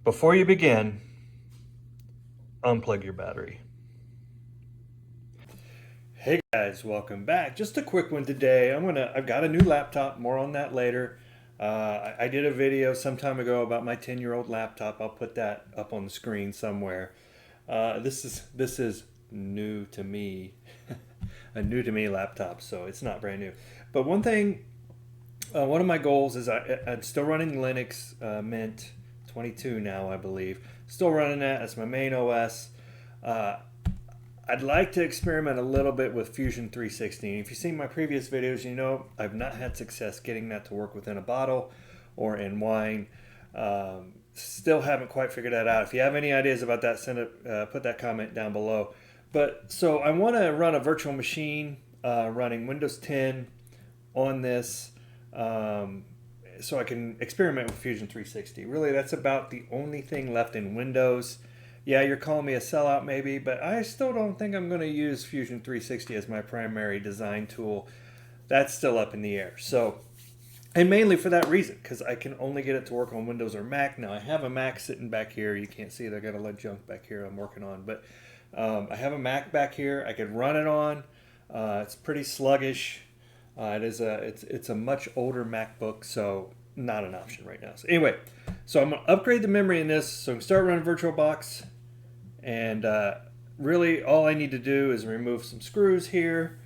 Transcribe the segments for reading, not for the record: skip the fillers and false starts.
Before you begin, unplug your battery. Hey guys, welcome back. Just a quick one today. I've got a new laptop, more on that later. I did a video some time ago about my 10-year-old laptop. I'll put that up on the screen somewhere. This is new to me, a new to me laptop, so it's not brand new. But one thing, one of my goals is I'm still running Linux Mint 22 now, I believe. Still running that. That's my main OS. I'd like to experiment a little bit with Fusion 360. If you've seen my previous videos, you know I've not had success getting that to work within a bottle or in wine. Still haven't quite figured that out. If you have any ideas about that, put that comment down below. But so I want to run a virtual machine running Windows 10 on this. So I can experiment with Fusion 360. Really, that's about the only thing left in Windows. Yeah, you're calling me a sellout maybe, but I still don't think I'm going to use Fusion 360 as my primary design tool. That's still up in the air. So, and mainly for that reason, because I can only get it to work on Windows or Mac. Now, I have a Mac sitting back here. You can't see it. I got a lot of junk back here I'm working on. But I have a Mac back here. I could run it on. It's pretty sluggish. It's a much older MacBook, so not an option right now. So anyway, so I'm gonna upgrade the memory in this, so I can start running VirtualBox, and really all I need to do is remove some screws here.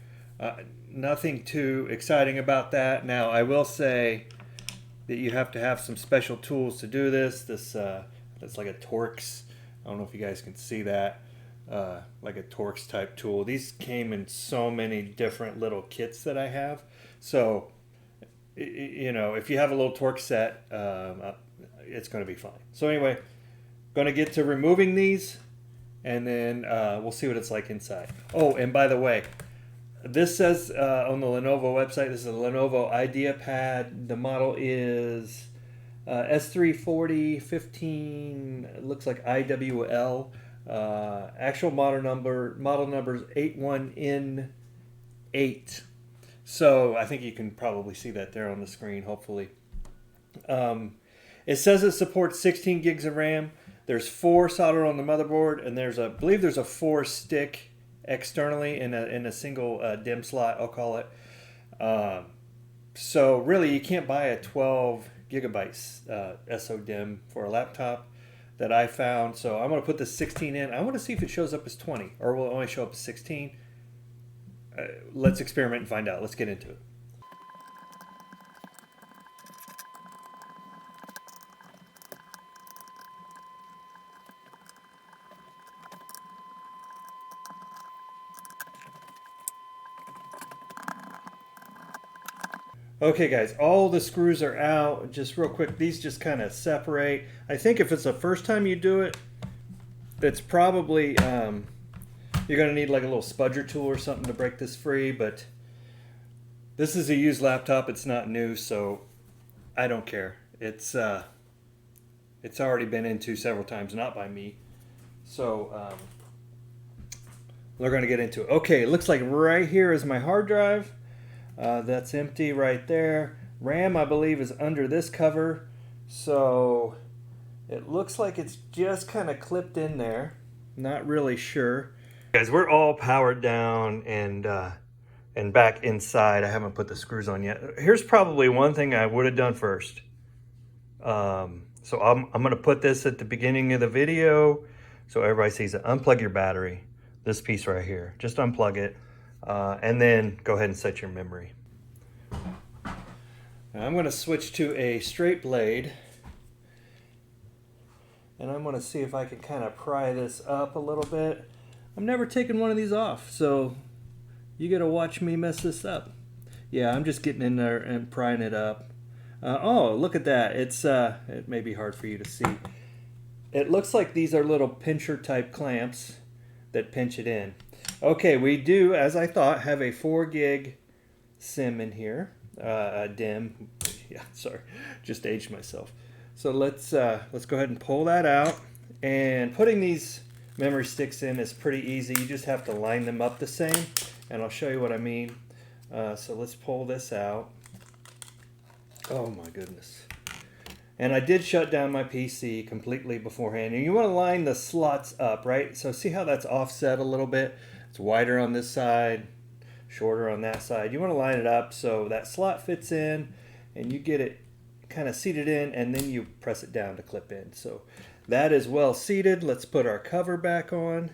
Nothing too exciting about that. Now I will say that you have to have some special tools to do this. That's like a Torx. I don't know if you guys can see that. Like a Torx type tool. These came in so many different little kits that I have. So, you know, if you have a little Torx set, it's going to be fine. So anyway, going to get to removing these, and then we'll see what it's like inside. Oh, and by the way, this says on the Lenovo website, this is a Lenovo IdeaPad. The model is S340 15. It looks like IWL. Actual model number is 81N8. So I think you can probably see that there on the screen, hopefully. It says it supports 16 gigs of RAM. There's 4 soldered on the motherboard, and I believe there's a 4 stick externally in a single DIMM slot, I'll call it. So really, you can't buy a 12 gigabytes SODIMM for a laptop that I found. So I'm going to put the 16 in. I want to see if it shows up as 20, or will it only show up as 16. Let's experiment and find out. Let's get into it. Okay guys, all the screws are out. Just real quick, these just kind of separate. I think if it's the first time you do it, it's probably, you're going to need like a little spudger tool or something to break this free, but this is a used laptop. It's not new, so I don't care. It's already been into several times, not by me. So we're going to get into it. Okay, it looks like right here is my hard drive. That's empty right there. RAM, I believe, is under this cover. So it looks like it's just kind of clipped in there. Not really sure. Guys, we're all powered down and back inside. I haven't put the screws on yet. Here's probably one thing I would have done first. So I'm going to put this at the beginning of the video so everybody sees it. Unplug your battery. This piece right here. Just unplug it. And then go ahead and set your memory. Now I'm going to switch to a straight blade, and I'm going to see if I can kind of pry this up a little bit. I'm never taking one of these off, so you got to watch me mess this up. Yeah, I'm just getting in there and prying it up. Oh, look at that. It may be hard for you to see. It looks like these are little pincher type clamps that pinch it in. Okay, we do, as I thought, have a 4 gig SIM in here, a DIMM. Yeah, sorry, just aged myself. So let's go ahead and pull that out. And putting these memory sticks in is pretty easy. You just have to line them up the same, and I'll show you what I mean. So let's pull this out. Oh my goodness. And I did shut down my PC completely beforehand. And you want to line the slots up, right? So see how that's offset a little bit? It's wider on this side, shorter on that side. You want to line it up so that slot fits in and you get it kind of seated in, and then you press it down to clip in. So that is well seated. Let's put our cover back on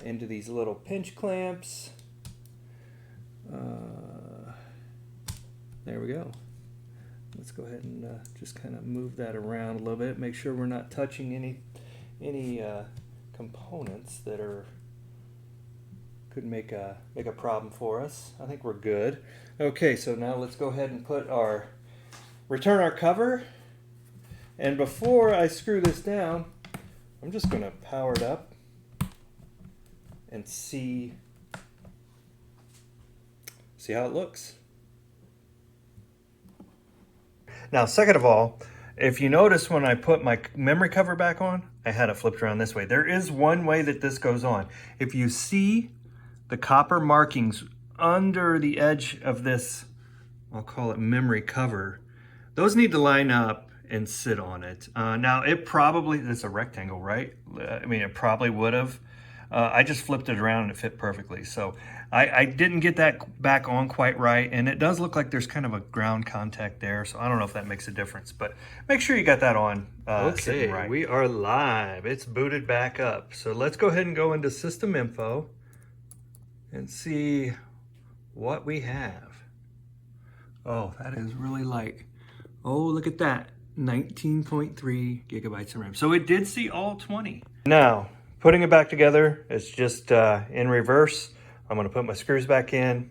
into these little pinch clamps. There we go. Let's go ahead and just kind of move that around a little bit. Make sure we're not touching any components that could make a problem for us. I think we're good. Okay, so now let's go ahead and return our cover. And before I screw this down, I'm just going to power it up and see how it looks. Now, second of all, if you notice when I put my memory cover back on, I had it flipped around this way. There is one way that this goes on. If you see the copper markings under the edge of this, I'll call it memory cover, those need to line up and sit on it. Now, it's a rectangle, right? I mean, it probably would have. I just flipped it around and it fit perfectly. So I didn't get that back on quite right. And it does look like there's kind of a ground contact there. So I don't know if that makes a difference, but make sure you got that on sitting right. We are live. It's booted back up. So let's go ahead and go into system info and see what we have. Oh, that is really light. Oh, look at that. 19.3 gigabytes of RAM. So it did see all 20. Now, putting it back together, it's just in reverse. I'm going to put my screws back in,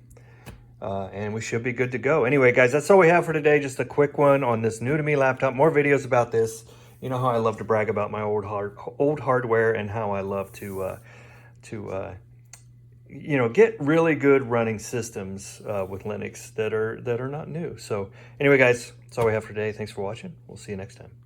and we should be good to go. Anyway, guys, that's all we have for today. Just a quick one on this new to me laptop. More videos about this. You know how I love to brag about my old hardware and how I love to get really good running systems with Linux that are not new. So anyway, guys, that's all we have for today. Thanks for watching. We'll see you next time.